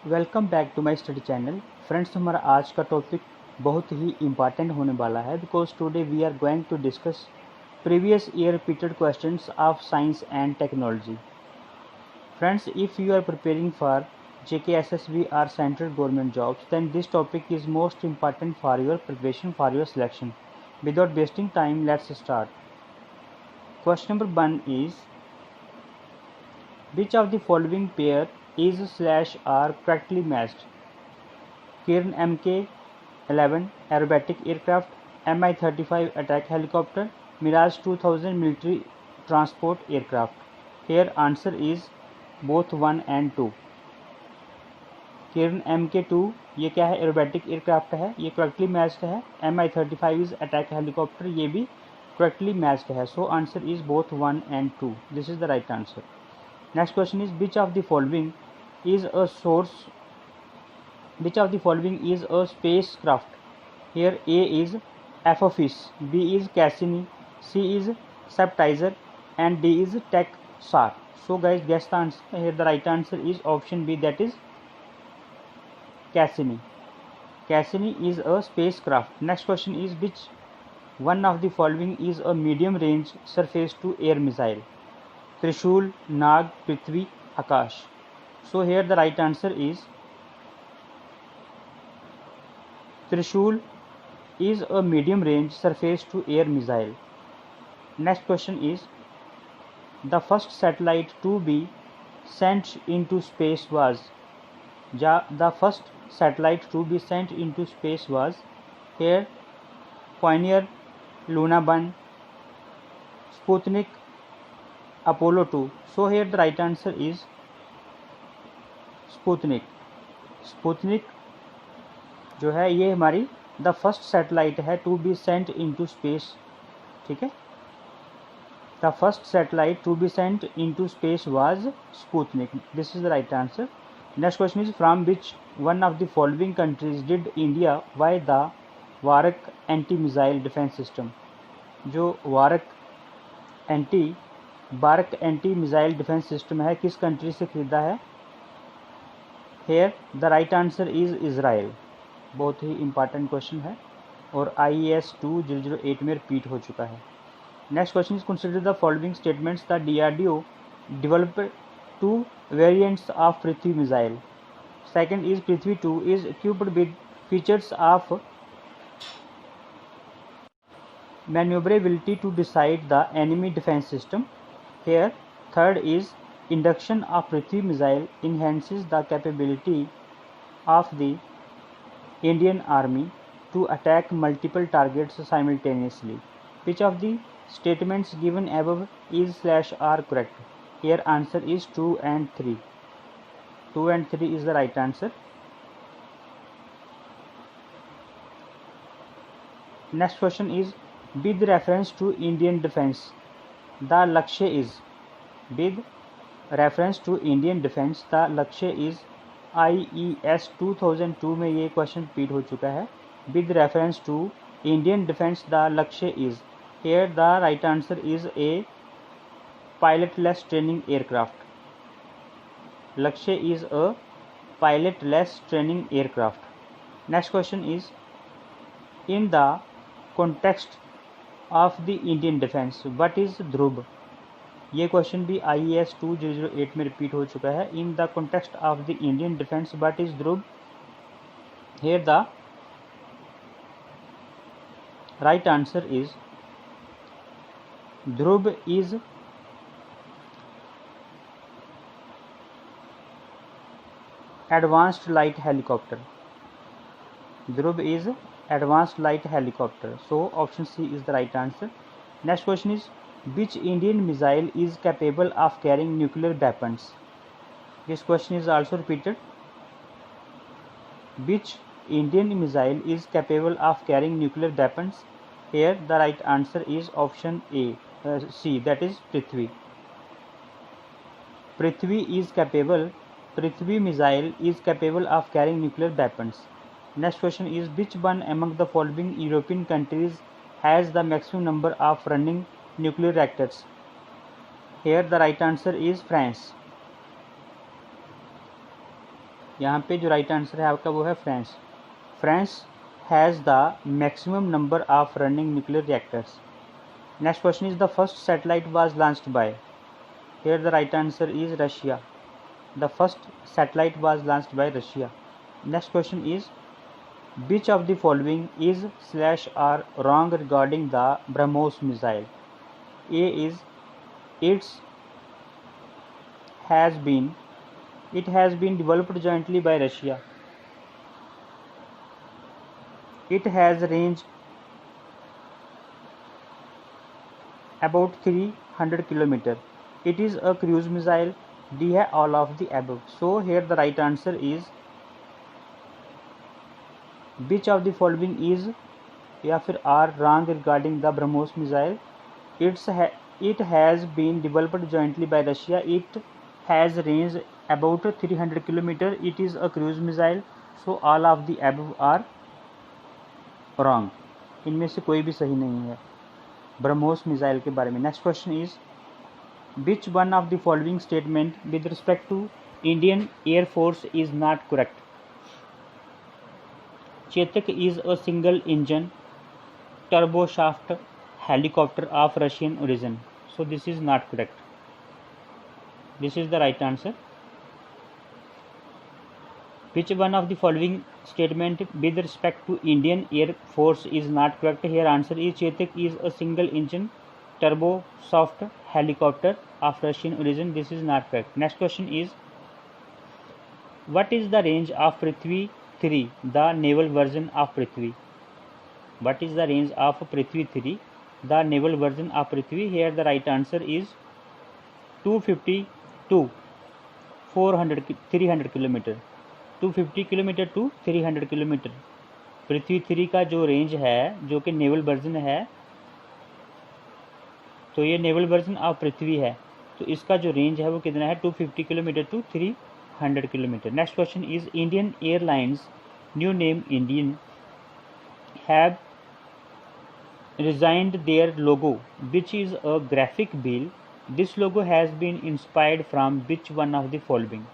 Welcome back to my study channel. Friends, हमारा आज का टॉपिक बहुत ही इम्पॉर्टेंट होने वाला है because today we are going to discuss previous year repeated questions of science and technology. Friends, if you are preparing for JKSSB or central government jobs, then this topic is most important for your preparation for your selection. Without wasting time, let's start. Question number 1 is, which of the following pair is / are correctly matched? Kiran Mk-11 aerobatic aircraft, Mi-35 attack helicopter, Mirage 2000 military transport aircraft. Here answer is both 1 and 2. Kiran Mk-2 ये क्या है, aerobatic aircraft है, ये correctly matched है. Mi-35 is attack helicopter, ये भी correctly matched है. So answer is both 1 and 2. This is the right answer. Next question is, which of the following is a spacecraft? Here A is Apophis, B is Cassini, C is Spitzer and D is Texar. So guys, guess the answer. Here the right answer is option B, that is Cassini. Cassini is a spacecraft. Next question is, which one of the following is a medium range surface to air missile? Trishul, Nag, Prithvi, Akash. So here the right answer is Trishul is a medium range surface to air missile. Next question is, the first satellite to be sent into space was? The first satellite to be sent into space was here Pioneer, Luna 1, Sputnik, Apollo 2. So here the right answer is Sputnik. Sputnik जो है ये हमारी the first satellite है to be sent into space. ठीक है, the first satellite to be sent into space was Sputnik. This is the right answer. Next question is, from which one of the following countries did India buy the Barak anti missile defence system? जो Barak anti missile defence system है, किस country से खरीदा है? Here the right answer is Israel. बहुत ही important question है और IAS 2008 में रिपीट हो चुका है. Next question is, consider the following statements the DRDO developed 2 variants of Prithvi missile. Second is, Prithvi 2 is equipped with features of manoeuvrability to decide the enemy defence system. Here third is, induction of Prithvi missile enhances the capability of the Indian Army to attack multiple targets simultaneously. Which of the statements given above is / are correct? Here answer is 2 and 3. 2 and 3 is the right answer. Next question is, with reference to Indian defense, the Lakshya is? With reference to Indian defense, the Lakshya is IES 2002 में ये question repeat हो चुका है. With reference to Indian defence the Lakshya is? Here the right answer is a pilotless training aircraft. Lakshya is a pilotless training aircraft. Next question is, in the context of the Indian defence what is Dhruv? ये question भी IAS 2008 में repeat हो चुका है. In the context of the Indian defence what is Dhruv? Here the right answer is Dhruv is advanced light helicopter. Dhruv is advanced light helicopter. So option C is the right answer. Next question is, which Indian missile is capable of carrying nuclear weapons? This question is also repeated. Which Indian missile is capable of carrying nuclear weapons? Here the right answer is option C, that is Prithvi. Prithvi missile is capable of carrying nuclear weapons. Next question is, which one among the following European countries has the maximum number of running nuclear reactors? Here the right answer is France. यहाँ पे जो right answer है आपका वो है France. France has the maximum number of running nuclear reactors. Next question is the first satellite was launched by. Here the right answer is Russia. The first satellite was launched by Russia. Next question is which of the following is / are wrong regarding the BrahMos missile? A is it has been developed jointly by Russia. It has range about 300 km. It is a cruise missile. D है all of the above. So here the right answer is which of the following is या फिर are wrong regarding the BrahMos missile? It has been developed jointly by Russia. It has range about 300 km. It is a cruise missile. So all of the above are wrong. इनमें से कोई भी सही नहीं है BrahMos missile के बारे में। Next question is which one of the following statement with respect to Indian Air Force is not correct? Chetak is a single engine turboshaft helicopter of Russian origin. So this is not correct. This is the right answer. Which one of the following statement with respect to Indian Air Force is not correct? Here answer is Chetak is a single engine turbosoft helicopter of Russian origin. This is not correct. Next question is what is the range of Prithvi 3, the naval version of Prithvi? What is the range of Prithvi 3, the naval version of Prithvi? Here the right answer is 250 to 300 km. 250 km to 300 km पृथ्वी 3 का जो range है जो कि naval version है, तो ये naval version of पृथ्वी है, तो इसका जो रेंज है वो कितना है 250 km to 300 km. Next question is Indian airlines new name Indian have resigned their logo which is a graphic bill. This logo has been inspired from which one of the following?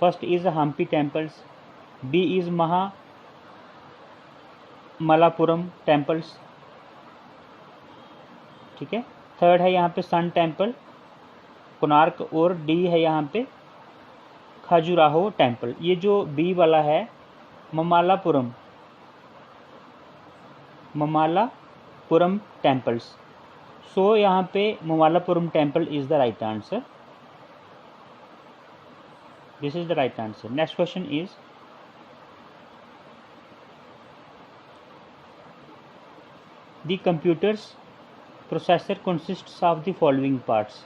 First is Hampi temples, B is Malapuram temples, ठीक है। Third है यहाँ पे sun temple Konark, और D है यहाँ पे Khajuraho temple. ये जो बी वाला है ममालापुरम टेम्पल्स। सो यहाँ पे Mamallapuram temple is the right answer. This is the right answer. Next question is the computer's processor consists of the following parts.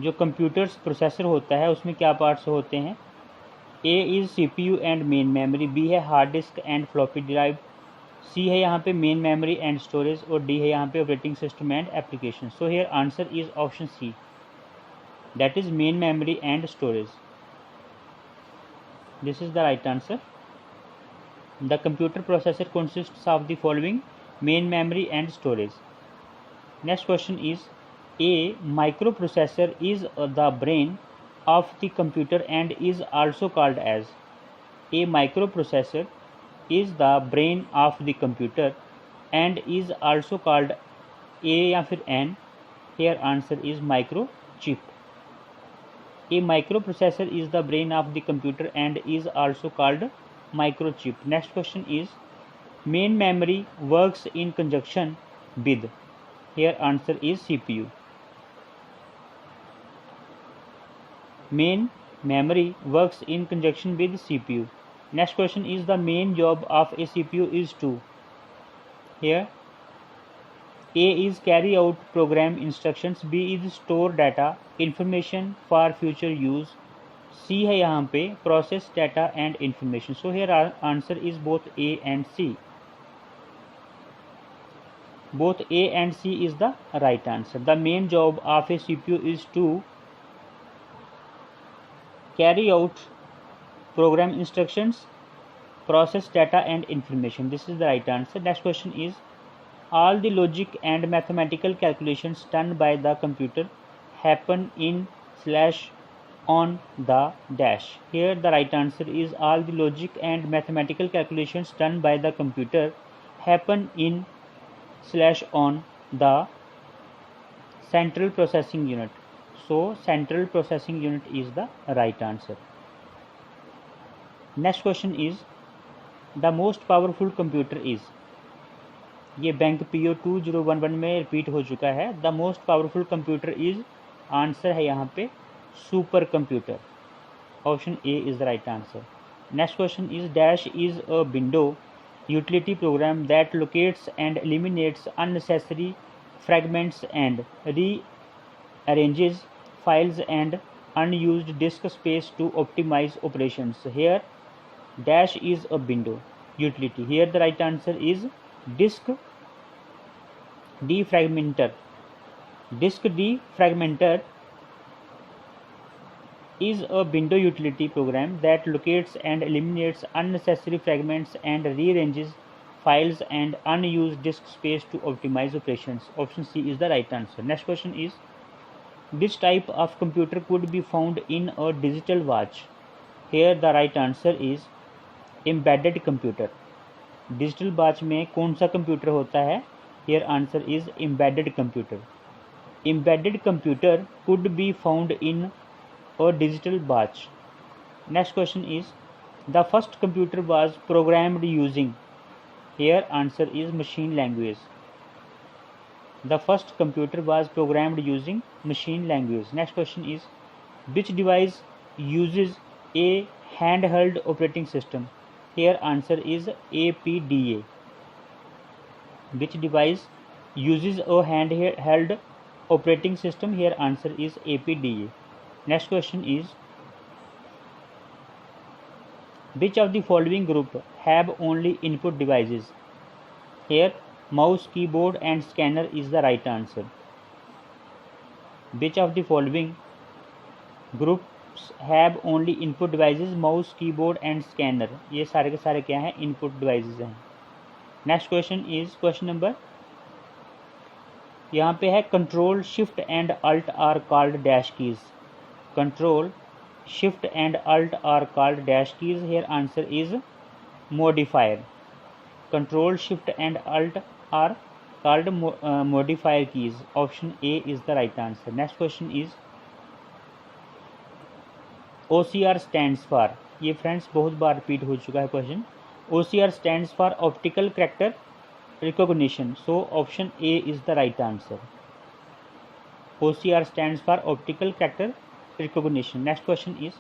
जो कंप्यूटर्स प्रोसेसर होता है उसमें क्या पार्ट्स होते हैं? A is CPU and main memory, B है hard disk and floppy drive, C है यहाँ पे मेन मेमोरी एंड स्टोरेज, और डी है यहाँ पे operating system and application. So here answer is option C, that is main memory and storage. This is the right answer. The computer processor consists of the following main memory and storage. Next question is A microprocessor is the brain of the computer and is also called as. A microprocessor is the brain of the computer and is also called A या फिर N. Here answer is microchip. A microprocessor is the brain of the computer and is also called microchip. Next question is main memory works in conjunction with. Here answer is CPU. Main memory works in conjunction with CPU. Next question is the main job of a CPU is to. Here A is carry out program instructions, B is store data information for future use, C है यहाँ पे process data and information. So here our answer is both A and C. Both A and C is the right answer. The main job of a CPU is to carry out program instructions, process data and information. This is the right answer. Next question is all the logic and mathematical calculations done by the computer happen in on the dash. Here the right answer is all the logic and mathematical calculations done by the computer happen in / on the central processing unit. So central processing unit is the right answer. Next question is the most powerful computer is. ये bank PO 2011 में repeat हो चुका है. The most powerful computer is, answer है यहाँ पे super computer. Option A is the right answer. Next question is dash is a window utility programme that locates and eliminates unnecessary fragments and rearranges files and unused disk space to optimize operations. Here dash is a window utility. Here the right answer is disk defragmenter. Disk defragmenter is a window utility program that locates and eliminates unnecessary fragments and rearranges files and unused disk space to optimize operations. Option C is the right answer. Next question is which type of computer could be found in a digital watch? Here the right answer is embedded computer. Digital watch में कौन सा computer होता है? Here answer is embedded computer. Embedded computer could be found in a digital watch. Next question is the first computer was programmed using. Here answer is machine language. The first computer was programmed using machine language. Next question is which device uses a handheld operating system? Here answer is APDA. Which device uses a handheld operating system? Here answer is APDA. Next question is which of the following group have only input devices? Here mouse, keyboard and scanner is the right answer. Which of the following groups have only input devices? Mouse, keyboard and scanner. ये सारे के सारे क्या हैं? Input devices हैं. Next question is question number, यहाँ पे है Control, Shift and Alt are called dash keys. Control, Shift and Alt are called dash keys. Here answer is modifier. Control, Shift and Alt are called modifier keys. Option A is the right answer. Next question is OCR stands for. ये friends बहुत बार repeat हो चुका है question. OCR stands for optical character recognition. So option A is the right answer. OCR stands for optical character recognition. Next question is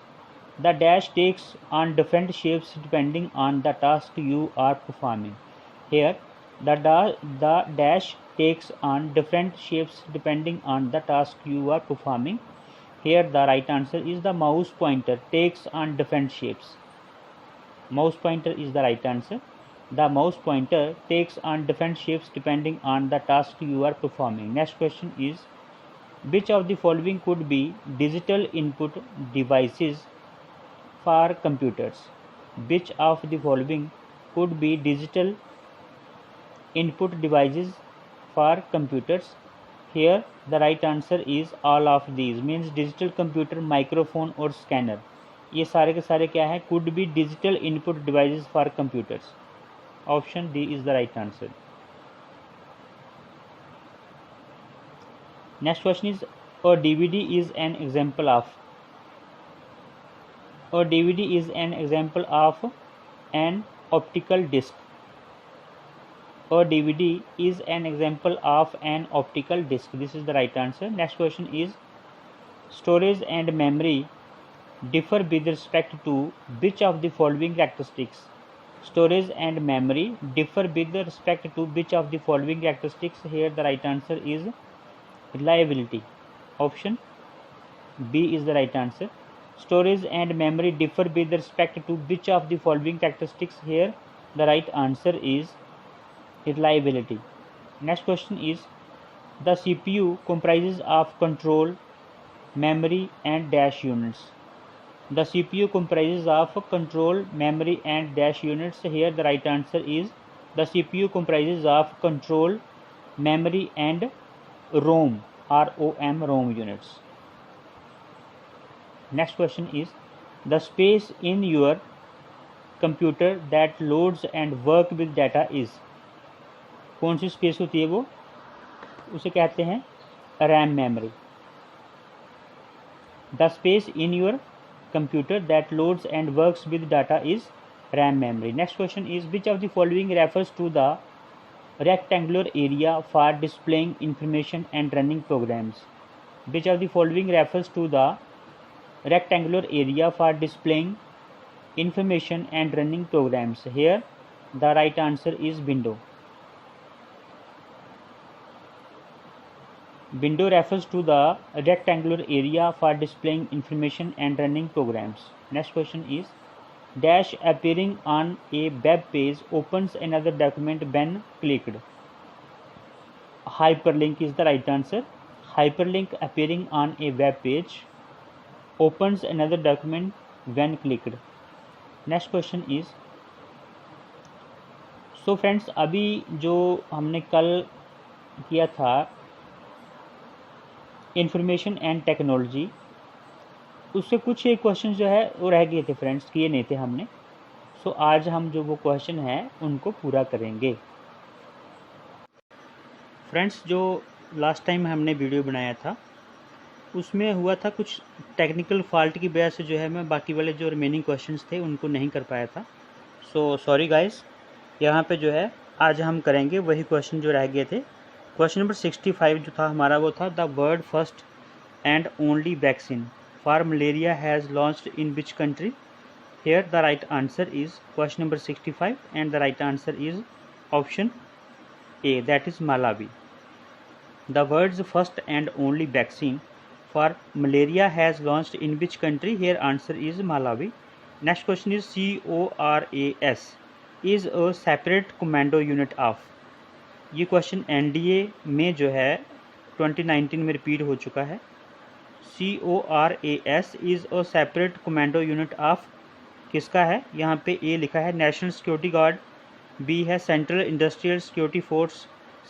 the dash takes on different shapes depending on the task you are performing. Here the dash takes on different shapes depending on the task you are performing. Here the right answer is the mouse pointer takes on different shapes. Mouse pointer is the right answer. The mouse pointer takes on different shapes depending on the task you are performing. Next question is which of the following could be digital input devices for computers? Which of the following could be digital input devices for computers? Here the right answer is all of these. Means digital computer, microphone और scanner. ये सारे के सारे क्या है? Could be digital input devices for computers. Option D is the right answer. Next question is a DVD is an example of. A DVD is an example of an optical disc. A DVD is an example of an optical disc. This is the right answer. Next question is storage and memory differ with respect to which of the following characteristics? Storage and memory differ with respect to which of the following characteristics? Here the right answer is reliability. Option B is the right answer. Storage and memory differ with respect to which of the following characteristics? Here the right answer is reliability. Next question is the CPU comprises of control, memory and dash units. The CPU comprises of control, memory and dash units. Here the right answer is the CPU comprises of control, memory and ROM, ROM units. Next question is the space in your computer that loads and work with data is, कौन सी स्पेस होती है वो, उसे कहते हैं RAM memory. The space in your computer that loads and works with data is RAM memory. Next question is which of the following refers to the rectangular area for displaying information and running programs? Which of the following refers to the rectangular area for displaying information and running programs? Here the right answer is window. Window refers to the rectangular area for displaying information and running programs. Next question is dash appearing on a web page opens another document when clicked. Hyperlink is the right answer. Hyperlink appearing on a web page opens another document when clicked. Next question is, so friends, अभी जो हमने कल किया था information and technology, उससे कुछ एक question जो है वो रह गए थे फ्रेंड्स, किए नहीं थे हमने। सो आज हम जो वो क्वेश्चन है उनको पूरा करेंगे। फ्रेंड्स, जो लास्ट टाइम हमने वीडियो बनाया था उसमें हुआ था कुछ टेक्निकल फॉल्ट की वजह से जो है मैं बाकी वाले जो रिमेनिंग क्वेश्चंस थे उनको नहीं कर पाया था। सो सॉरी गाइस, यहाँ पे जो है आज हम करेंगे वही क्वेश्चन जो रह गए थे। क्वेश्चन नंबर 65 जो था हमारा वो था the world first and only vaccine for malaria has launched in which country? Here the right answer is question number 65 and the right answer is option A, that is Malawi. The world's first and only vaccine for malaria has launched in which country? Here answer is Malawi. Next question is CORAS is a separate commando unit of, ये question NDA में जो है 2019 में repeat हो चुका है। CORAS is a separate commando unit of, किसका है, यहाँ पे ए लिखा है नेशनल सिक्योरिटी गार्ड, बी है सेंट्रल इंडस्ट्रियल सिक्योरिटी फोर्स,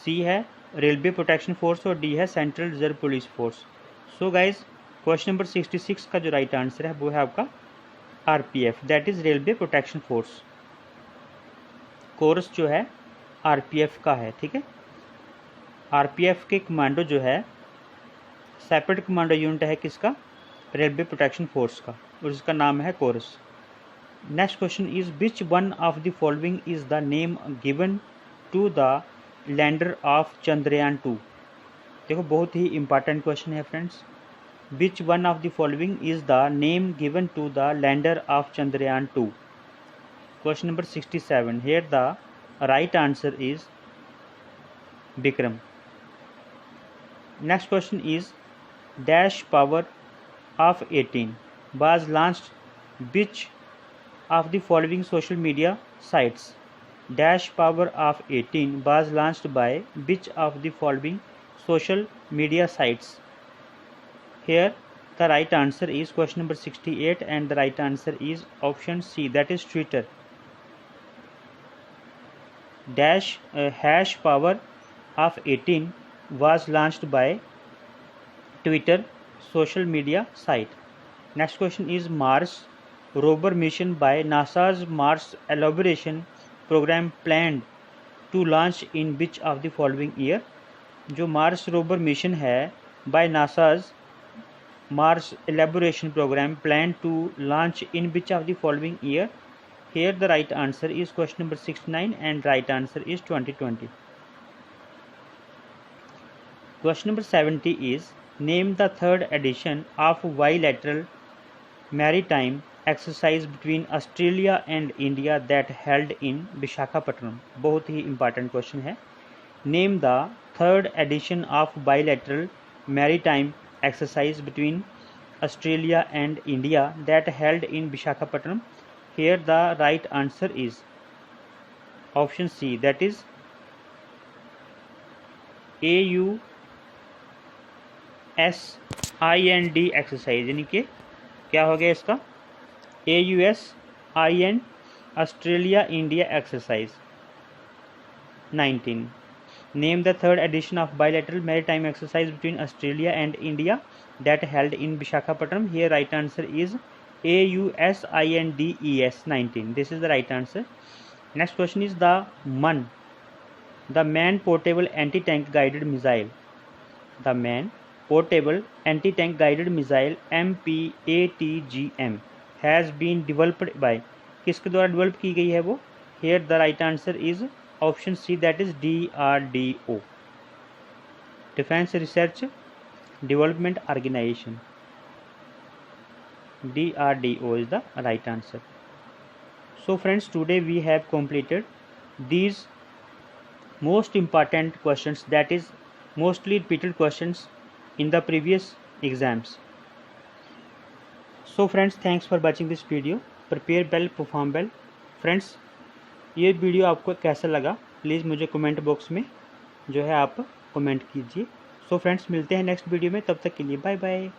सी है रेलवे प्रोटेक्शन फोर्स और डी है central reserve police force. So guys question number 66 का जो राइट आंसर है वो है आपका RPF, that is railway protection force. Course जो है RPF का है, ठीक है। RPF के कमांडो जो है सेपरेट कमांडो यूनिट है किसका, रेलवे प्रोटेक्शन फोर्स का, और इसका नाम है chorus. Next question is which one of the following is the name given to the lander of Chandrayaan 2। देखो बहुत ही इंपॉर्टेंट क्वेश्चन है friends. Which one of the following is the name given to the lander of Chandrayaan 2। Question number 67, here the right answer is Vikram. Next question is dash power of 18 was launched which of the following social media sites? Dash power of 18 was launched by which of the following social media sites? Here the right answer is question number 68 and the right answer is option C, that is Twitter. Dash hash power of 18 was launched by Twitter social media site. Next question is Mars rover mission by NASA's Mars elaboration program planned to launch in which of the following year? जो Mars rover mission है by NASA's Mars elaboration program planned to launch in which of the following year? Here the right answer is question number 69 and right answer is 2020. Question number 70 is name the third edition of bilateral maritime exercise between Australia and India that held in Visakhapatnam. बहुत ही important question है। Name the third edition of bilateral maritime exercise between Australia and India that held in Visakhapatnam. Here the right answer is option C, that is AUSIND exercise, यानी कि क्या हो गया इसका AUSIN Australia India exercise 19। Name the third edition of bilateral maritime exercise between Australia and India that held in Visakhapatnam. Here right answer is AUSINDES 19. This is the right answer. Next question is the man portable anti-tank guided missile. The man portable anti-tank guided missile MPATGM has been developed by. किसके द्वारा develop की गई है वो? Here the right answer is option C, that is DRDO, Defense Research Development Organization. DRDO is the right answer. So friends, today we have completed these most important questions, that is mostly repeated questions in the previous exams. So friends, thanks for watching this video. Prepare well, perform well. Friends, ये video आपको कैसा लगा please मुझे comment box में जो है आप comment कीजिए. सो फ्रेंड्स, मिलते हैं नेक्स्ट वीडियो में. तब तक के लिए बाय बाय.